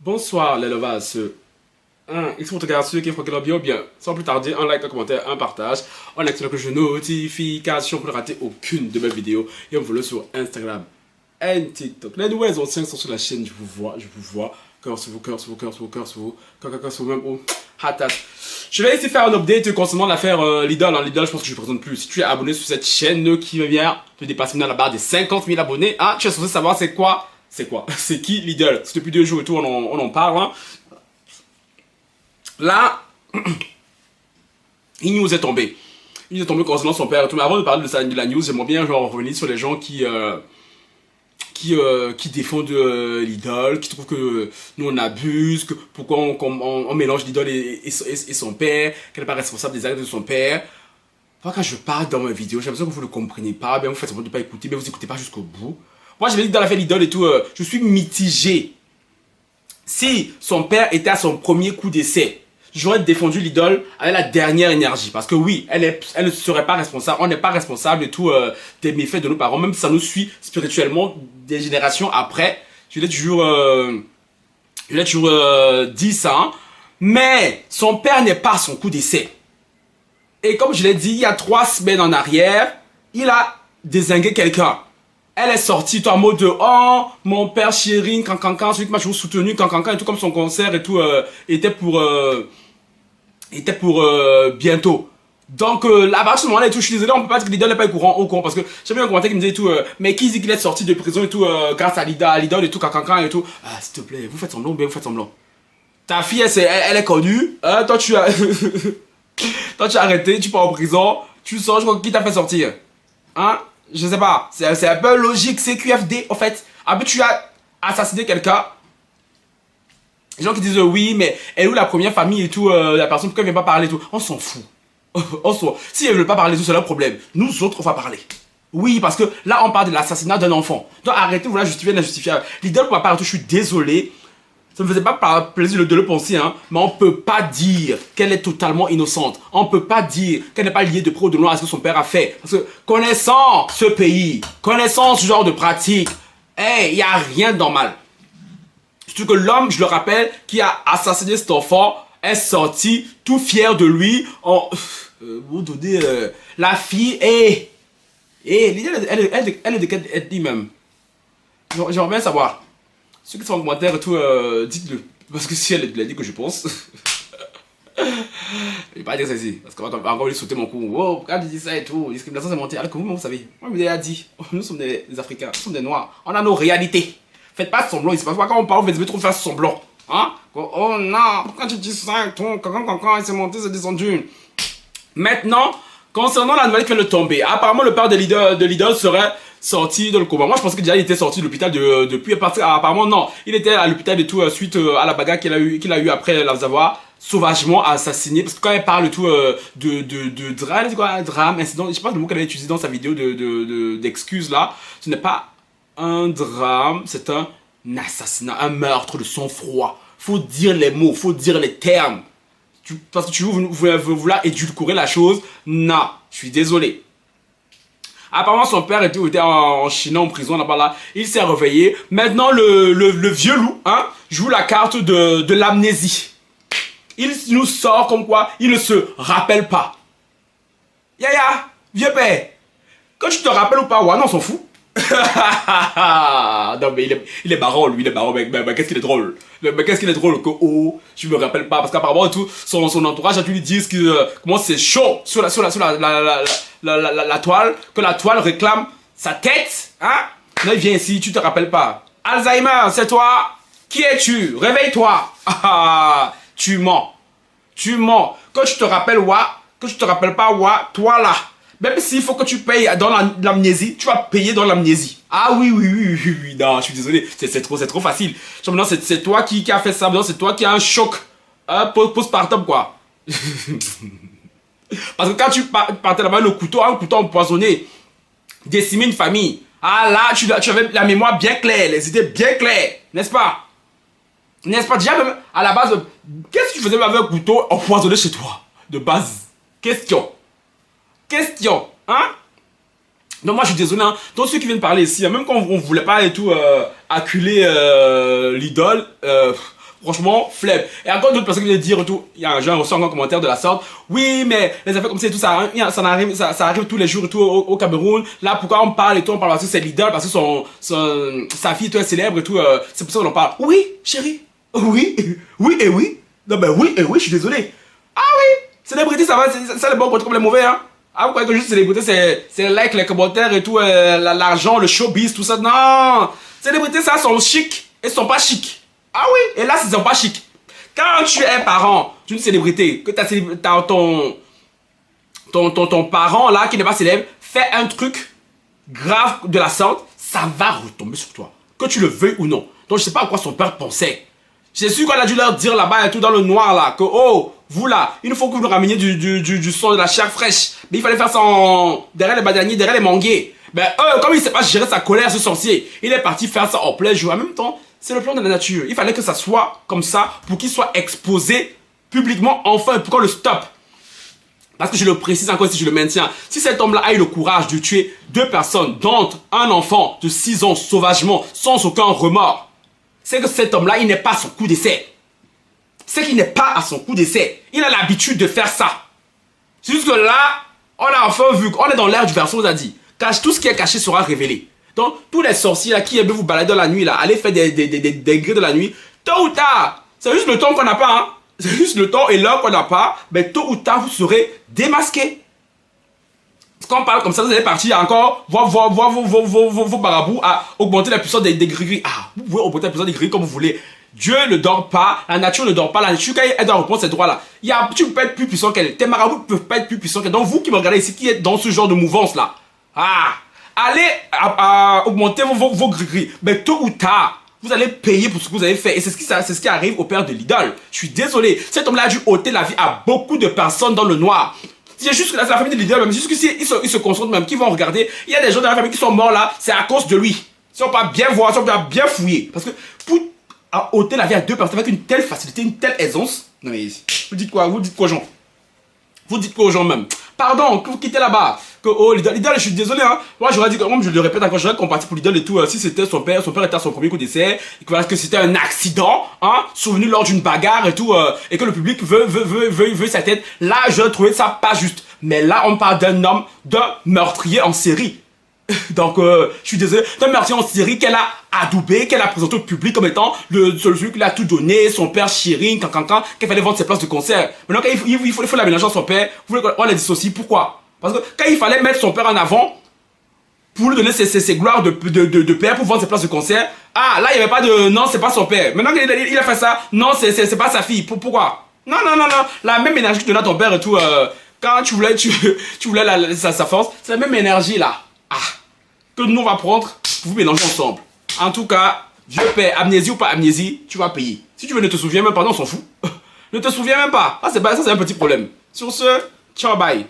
Bonsoir les lovas. Il faut regarder ceux qui font que bien ou bien. Sans plus tarder, un like, un commentaire, un partage. On active la cloche de notification pour ne rater aucune de mes vidéos. Et on me follow sur Instagram et TikTok. Les nouvelles anciens sont sur la chaîne, je vous vois. Cœur sur vous, cœur sur vous, cœur sur vous, cœur sur vous. Cœur sur vous même. Oh, hatat. Je vais essayer de faire un update concernant l'affaire Lidl. Lidl, je pense que je ne présente plus. Si tu es abonné sur cette chaîne qui vient de dépasser maintenant la barre des 50 000 abonnés, hein, tu es censé savoir c'est quoi. C'est quoi? C'est qui Lidl? C'est depuis 2 jours et tout, on en parle. Hein. Là, il nous est tombé. Il nous est tombé concernant son père et tout. Mais avant de parler de la news, j'aimerais bien genre, revenir sur les gens qui défendent Lidl, qui trouvent que nous on abuse, que pourquoi on mélange Lidl et son père, qu'elle n'est pas responsable des actes de son père. Quand je parle dans ma vidéo, j'ai l'impression que vous ne le comprenez pas, bien vous faites semblant de ne pas écouter, mais vous n'écoutez pas jusqu'au bout. Moi, je vais dire dans l'affaire Lidl et tout, je suis mitigé. Si son père était à son premier coup d'essai, j'aurais défendu Lidl avec la dernière énergie. Parce que oui, elle ne serait pas responsable, on n'est pas responsable et tout des méfaits de nos parents, même si ça nous suit spirituellement des générations après. Je l'ai toujours dit ça. Hein. Mais son père n'est pas à son coup d'essai. Et comme je l'ai dit, il y a 3 semaines en arrière, il a dézingué quelqu'un. Elle est sortie tout en mode de oh mon père chéri cancancan, celui qui m'a toujours soutenu cancancan et tout, comme son concert et tout était pour bientôt. Donc là-bas, ce moment-là et tout, je suis désolé, on peut pas dire que Lidl n'est pas au courant parce que j'ai vu un commentaire qui me disait tout mais qui dit qu'il est sorti de prison et tout grâce à Lidl et tout cancancan et tout. Ah s'il te plaît, vous faites semblant ou bien vous faites semblant. Ta fille elle est connue, toi tu as toi tu as arrêté, tu pars en prison, tu sors, je crois qui t'a fait sortir. Hein? Je sais pas, c'est un peu logique, c'est QFD en fait. Après tu as assassiné quelqu'un. Les gens qui disent oui, mais elle est où la première famille et tout, la personne, pourquoi elle vient pas parler et tout. On s'en fout. On s'en fout. Si elle veut pas parler et tout, c'est leur problème. Nous autres, on va parler. Oui, parce que là, on parle de l'assassinat d'un enfant. Donc arrêtez, vous la justifier l'injustifiable. L'idole pour ma part, je suis désolé. Ça me faisait pas plaisir de le penser, hein, mais on peut pas dire qu'elle est totalement innocente. On peut pas dire qu'elle n'est pas liée de près ou de loin à ce que son père a fait. Parce que connaissant ce pays, connaissant ce genre de pratique, il n'y a rien de normal. Surtout que l'homme, je le rappelle, qui a assassiné cet enfant, est sorti tout fier de lui. Vous donnez la fille elle est de quelle ethnie même? J'aimerais bien savoir. Ceux qui sont en commentaire et tout, dites-le. Parce que si elle l'a dit que je pense. Je vais pas dire ça ici. Parce qu'on va encore lui sauter mon cou. Wow, quand tu dis ça et tout, discrimination c'est mentir. Alors que vous savez. Moi, je vous ai dit. Nous sommes des Africains. Nous sommes des Noirs. On a nos réalités. Faites pas semblant ici. Parce que quand on parle, vous devez trop faire semblant. Hein? Oh non, pourquoi tu dis ça et tout? Quand il s'est monté, c'est descendu. Maintenant, concernant la nouvelle qui vient de tomber, apparemment le père de Lidl serait sorti de le coma. Moi je pensais que déjà il était sorti de l'hôpital depuis apparemment non, il était à l'hôpital et tout suite à la bagarre qu'il a eu après l'avoir sauvagement assassiné, parce que quand elle parle tout de drame, c'est quoi un drame, incident, je sais pas le mot qu'elle a utilisé dans sa vidéo d'excuses là, ce n'est pas un drame, c'est un assassinat, un meurtre de sang-froid. Faut dire les mots, faut dire les termes. Parce que tu veux vouloir édulcorer la chose. Non, je suis désolé. Apparemment, son père était en Chine, en prison, là-bas, là. Il s'est réveillé. Maintenant, le vieux loup, hein, joue la carte de l'amnésie. Il nous sort comme quoi il ne se rappelle pas. Yaya, vieux père, quand tu te rappelles ou pas, ouais, non, on s'en fout. Non mais il est marrant lui, il est marrant, mais qu'est-ce qu'il est drôle. Mais qu'est-ce qu'il est drôle que oh, je me rappelle pas, parce qu'apparemment tout son entourage a dû lui dire comment c'est chaud sur la toile, que la toile réclame sa tête, hein. Là il vient ici, tu te rappelles pas. Alzheimer, c'est toi. Qui es-tu? Réveille-toi. Tu mens. Tu mens. Quand tu te rappelles que tu te rappelles pas toi là. Même s'il faut que tu payes dans l'amnésie, tu vas payer dans l'amnésie. Ah oui, non, je suis désolé, c'est trop facile. Maintenant, c'est toi qui a fait ça, c'est toi qui as un choc postpartum, quoi. Parce que quand tu partais là-bas, un couteau empoisonné, décimer une famille, ah là, tu avais la mémoire bien claire, les idées bien claires, n'est-ce pas? N'est-ce pas? Déjà, même à la base, qu'est-ce que tu faisais avec un couteau empoisonné chez toi? De base, question, hein? Donc moi je suis désolé, hein. Donc ceux qui viennent parler ici, hein, même quand on voulait pas et tout acculer l'idole, Franchement, flemme. Et encore d'autres personnes qui viennent dire tout. Il y a un genre, reçu encore un commentaire de la sorte. Oui, mais les affaires comme ça et tout, ça arrive tous les jours et tout au Cameroun. Là, pourquoi on parle et tout, on parle parce que c'est l'idole, parce que sa fille, tout est célèbre et tout. C'est pour ça qu'on en parle. Oui, chérie. Oui, oui et oui. Non, ben oui et oui, je suis désolé. Ah oui, célébrité, ça va, c'est les bons côtés comme les mauvais, hein. Ah, vous croyez que juste célébrité, c'est les likes, les commentaires et tout, l'argent, le showbiz, tout ça. Non, célébrité, ça, sont chic et sont pas chic. Ah oui, et là, ils sont pas chic. Quand tu es parent d'une célébrité, que t'as ton parent là qui n'est pas célèbre, fait un truc grave de la sorte, ça va retomber sur toi. Que tu le veuilles ou non. Donc, je sais pas à quoi son père pensait. J'ai su qu'on a dû leur dire là-bas et tout dans le noir là, que oh, vous là, il faut que vous nous rameniez du sang, de la chair fraîche. Mais il fallait faire ça derrière les bananiers, derrière les manguiers. Ben comme il ne sait pas gérer sa colère, ce sorcier, il est parti faire ça en plein jour. En même temps, c'est le plan de la nature. Il fallait que ça soit comme ça pour qu'il soit exposé publiquement enfin, pour qu'on le stoppe. Parce que je le précise encore si je le maintiens. Si cet homme-là a eu le courage de tuer 2 personnes, dont un enfant de 6 ans sauvagement, sans aucun remords, c'est que cet homme-là, il n'est pas à son coup d'essai. C'est qu'il n'est pas à son coup d'essai. Il a l'habitude de faire ça. C'est juste que là, on a enfin vu qu'on est dans l'ère du verso, on a dit. Tout ce qui est caché sera révélé. Donc, tous les sorciers là, qui aiment vous balader dans la nuit, là, aller faire des grilles de la nuit, tôt ou tard, c'est juste le temps qu'on n'a pas, hein. C'est juste le temps et l'heure qu'on n'a pas, mais tôt ou tard, vous serez démasqués. Quand on parle comme ça, vous allez partir encore voir vos marabouts à augmenter la puissance des gris-gris. Ah, vous pouvez augmenter la puissance des gris comme vous voulez. Dieu ne dort pas, la nature ne dort pas. La nature, quand elle doit reprendre ses droits-là, tu ne peux pas être plus puissant qu'elle. Tes marabouts ne peuvent pas être plus puissants qu'elle. Donc, vous qui me regardez ici, qui êtes dans ce genre de mouvance-là, allez à augmenter vos gris-gris. Mais tôt ou tard, vous allez payer pour ce que vous avez fait. Et c'est ce qui arrive au père de l'idole. Je suis désolé. Cet homme-là a dû ôter la vie à beaucoup de personnes dans le noir. C'est juste que la famille de l'idole, même juste que si ils se concentrent même, qui vont regarder, il y a des gens dans la famille qui sont morts là, c'est à cause de lui. Si on peut bien voir, si on peut bien fouiller. Parce que pour ôter la vie à 2 personnes avec une telle facilité, une telle aisance, non mais vous dites quoi aux gens? Vous dites quoi aux gens même? Pardon, que vous quittez là-bas. Que oh, l'idole, je suis désolé, hein. Moi, j'aurais dit, comme je le répète encore, j'aurais comparti pour l'idole et tout. Si c'était son père était à son premier coup d'essai, et que c'était un accident, hein, survenu lors d'une bagarre et tout, et que le public veut sa tête. Là, j'aurais trouvé ça pas juste. Mais là, on parle d'un homme, d'un meurtrier en série. Donc, je suis désolé, d'un meurtrier en série qu'elle a adoubé, qu'elle a présenté au public comme étant celui qui a tout donné, son père chéri, qu'elle fallait vendre ses places de concert. Maintenant, quand il faut la mélanger à son père, vous voulez qu'on les dissocie, pourquoi? Parce que quand il fallait mettre son père en avant, pour lui donner ses gloires de père, pour vendre ses places de concert, là, il n'y avait pas de, non, c'est pas son père. Maintenant qu'il a fait ça, non, c'est pas sa fille, pourquoi? Non, la même énergie que tu donnes à ton père et tout, quand tu voulais sa force, c'est la même énergie là. Que nous on va prendre pour vous mélanger ensemble. En tout cas, Dieu paie, amnésie ou pas amnésie, tu vas payer. Si tu veux ne te souviens même pas, non, on s'en fout. Ne te souviens même pas. Ça c'est un petit problème. Sur ce, ciao, bye.